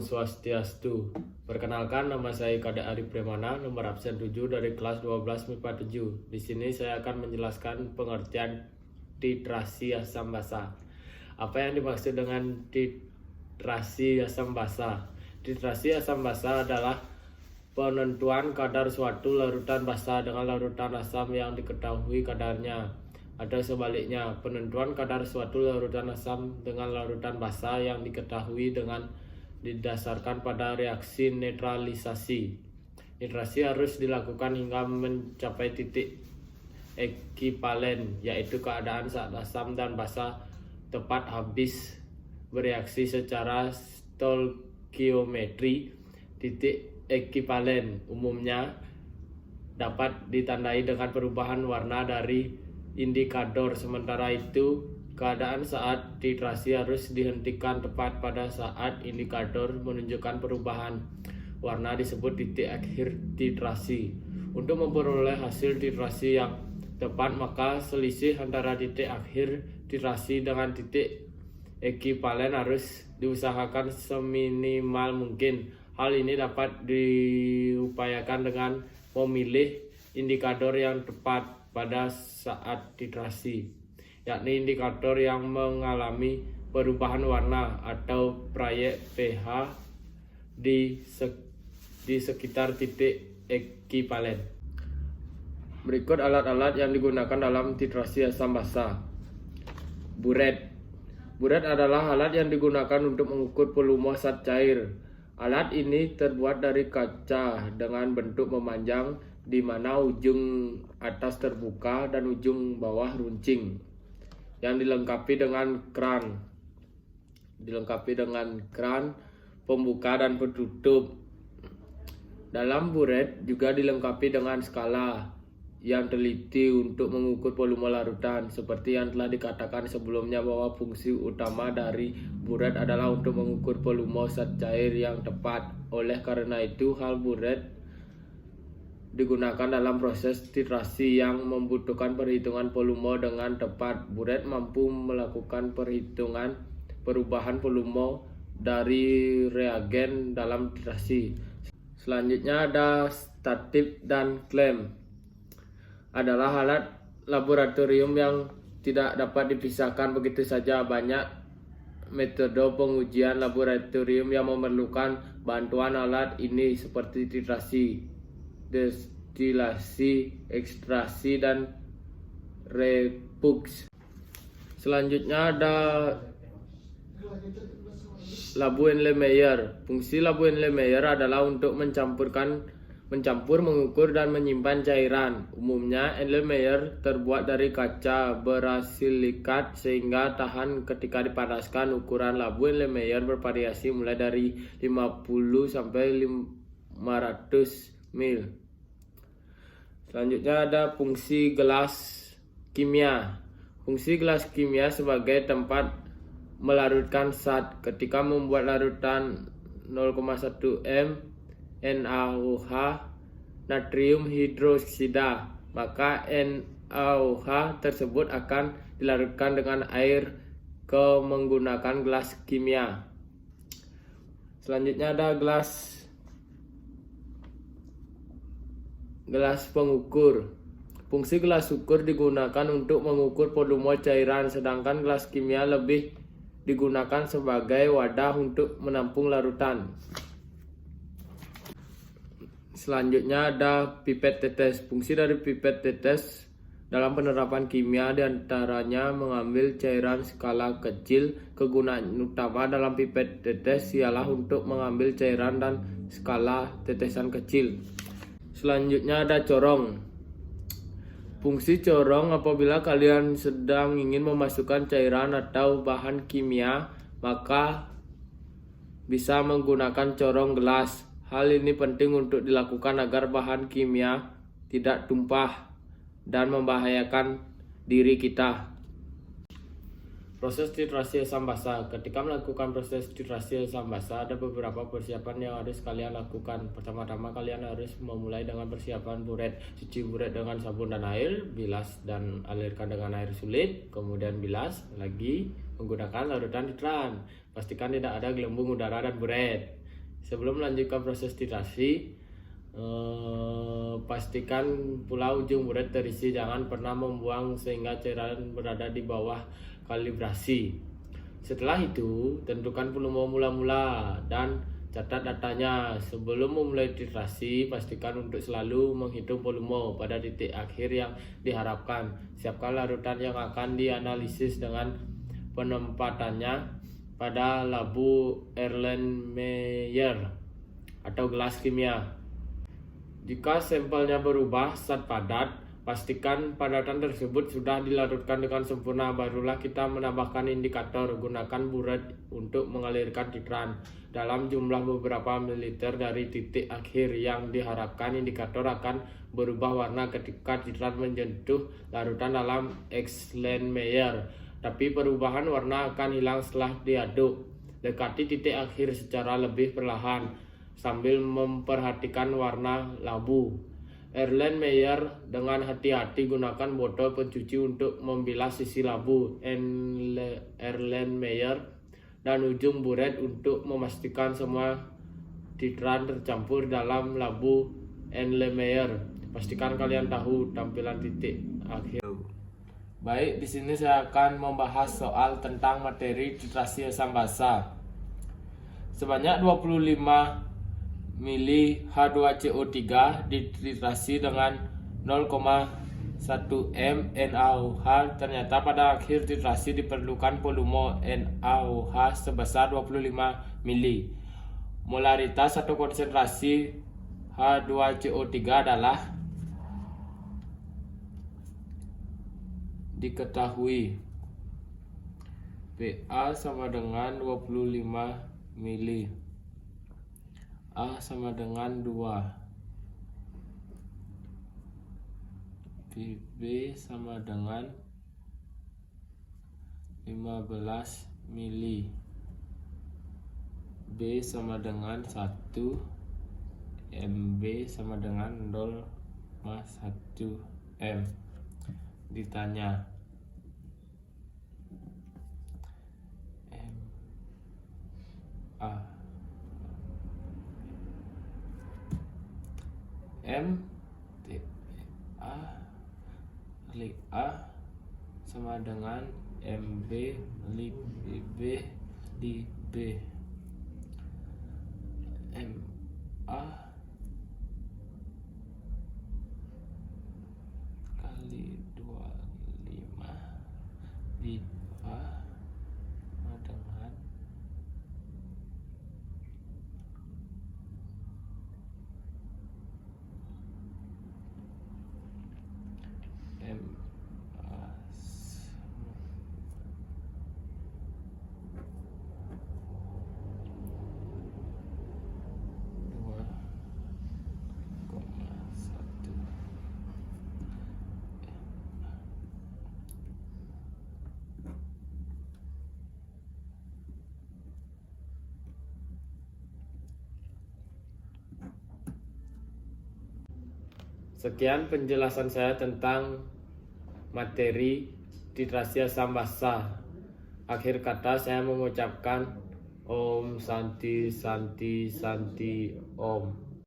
Swastiastu. Perkenalkan, nama saya Kadek Ari Premana, nomor absen 7 dari kelas 12 MIPA 7. Di sini saya akan menjelaskan pengertian titrasi asam basa. Apa yang dimaksud dengan titrasi asam basa? Titrasi asam basa adalah penentuan kadar suatu larutan basa dengan larutan asam yang diketahui kadarnya. Atau sebaliknya, penentuan kadar suatu larutan asam dengan larutan basa yang diketahui dengan didasarkan pada reaksi netralisasi. Nitrasi harus dilakukan hingga mencapai titik ekivalen, yaitu keadaan saat asam dan basa tepat habis bereaksi secara stoikiometri. Titik ekivalen umumnya dapat ditandai dengan perubahan warna dari indikator. Sementara itu, keadaan saat titrasi harus dihentikan tepat pada saat indikator menunjukkan perubahan warna disebut titik akhir titrasi. Untuk memperoleh hasil titrasi yang tepat, maka selisih antara titik akhir titrasi dengan titik ekivalen harus diusahakan seminimal mungkin. Hal ini dapat diupayakan dengan memilih indikator yang tepat pada saat titrasi, yakni indikator yang mengalami perubahan warna atau proyek pH di sekitar titik ekivalen. Berikut alat-alat yang digunakan dalam titrasi asam basa. Buret. Buret adalah alat yang digunakan untuk mengukur volume zat cair. Alat ini terbuat dari kaca dengan bentuk memanjang, di mana ujung atas terbuka dan ujung bawah runcing, yang dilengkapi dengan kran pembuka dan penutup. Dalam buret juga dilengkapi dengan skala yang teliti untuk mengukur volume larutan. Seperti yang telah dikatakan sebelumnya bahwa fungsi utama dari buret adalah untuk mengukur volume zat cair yang tepat. Oleh karena itu, hal buret digunakan dalam proses titrasi yang membutuhkan perhitungan volume dengan tepat. Buret mampu melakukan perhitungan perubahan volume dari reagen dalam titrasi. Selanjutnya ada statif dan klem. Adalah alat laboratorium yang tidak dapat dipisahkan begitu saja. Banyak metode pengujian laboratorium yang memerlukan bantuan alat ini seperti titrasi, destilasi, ekstraksi, dan reflux. Selanjutnya ada Labouen-Lemeyer. Fungsi Labouen-Lemeyer adalah untuk mencampur, mengukur, dan menyimpan cairan. Umumnya, Lemeyer terbuat dari kaca berasilikat sehingga tahan ketika dipanaskan. Ukuran Labouen-Lemeyer bervariasi mulai dari 50 sampai 500 ml. Selanjutnya ada fungsi gelas kimia. Fungsi gelas kimia sebagai tempat melarutkan zat. Ketika membuat larutan 0,1 m NaOH natrium hidroksida, maka NaOH tersebut akan dilarutkan dengan air menggunakan gelas kimia. Selanjutnya ada gelas pengukur. Fungsi gelas ukur digunakan untuk mengukur volume cairan, sedangkan gelas kimia lebih digunakan sebagai wadah untuk menampung larutan. Selanjutnya ada pipet tetes. Fungsi dari pipet tetes dalam penerapan kimia diantaranya mengambil cairan skala kecil. Kegunaan utama dalam pipet tetes ialah untuk mengambil cairan dan skala tetesan kecil. Selanjutnya ada corong. Fungsi corong apabila kalian sedang ingin memasukkan cairan atau bahan kimia, maka bisa menggunakan corong gelas. Hal ini penting untuk dilakukan agar bahan kimia tidak tumpah dan membahayakan diri kita. Proses titrasi asam basa. Ketika melakukan proses titrasi asam basa, ada beberapa persiapan yang harus kalian lakukan. Pertama-tama kalian harus memulai dengan persiapan buret. Cuci buret dengan sabun dan air, bilas dan alirkan dengan air sulit, kemudian bilas lagi menggunakan larutan titran. Pastikan tidak ada gelembung udara dan buret. Sebelum melanjutkan proses titrasi, pastikan pula ujung buret terisi, jangan pernah membuang sehingga cairan berada di bawah kalibrasi. Setelah itu, tentukan volume mula-mula dan catat datanya. Sebelum memulai titrasi, pastikan untuk selalu menghitung volume pada titik akhir yang diharapkan. Siapkan larutan yang akan dianalisis dengan penempatannya pada labu Erlenmeyer atau gelas kimia. Jika sampelnya berubah zat padat, pastikan padatan tersebut sudah dilarutkan dengan sempurna. Barulah kita menambahkan indikator. Gunakan buret untuk mengalirkan titran dalam jumlah beberapa mililiter dari titik akhir yang diharapkan. Indikator akan berubah warna ketika titran menyentuh larutan dalam Erlenmeyer, tapi perubahan warna akan hilang setelah diaduk. Dekati titik akhir secara lebih perlahan sambil memperhatikan warna labu Erlenmeyer dengan hati-hati. Gunakan botol pencuci untuk membilas sisi labu Erlenmeyer dan ujung buret untuk memastikan semua titran tercampur dalam labu Erlenmeyer. Pastikan kalian tahu tampilan titik akhir. Baik, di sini saya akan membahas soal tentang materi titrasi asam basa. Sebanyak 25 mili H2CO3 dititrasi dengan 0,1 m NaOH. Ternyata pada akhir titrasi diperlukan volume NaOH sebesar 25 mili. Molaritas atau konsentrasi H2CO3 adalah diketahui. PA sama dengan 25 mili. A sama dengan 2. PB sama dengan 15 mili. B sama dengan 1. MB sama dengan 0,1 M. Ditanya M T A kali A sama dengan MB kali B di B. MA kali 25 di A sama dengan Sekian penjelasan saya tentang materi titrasi asam basa. Akhir kata saya mengucapkan Om Santi Santi Santi Om.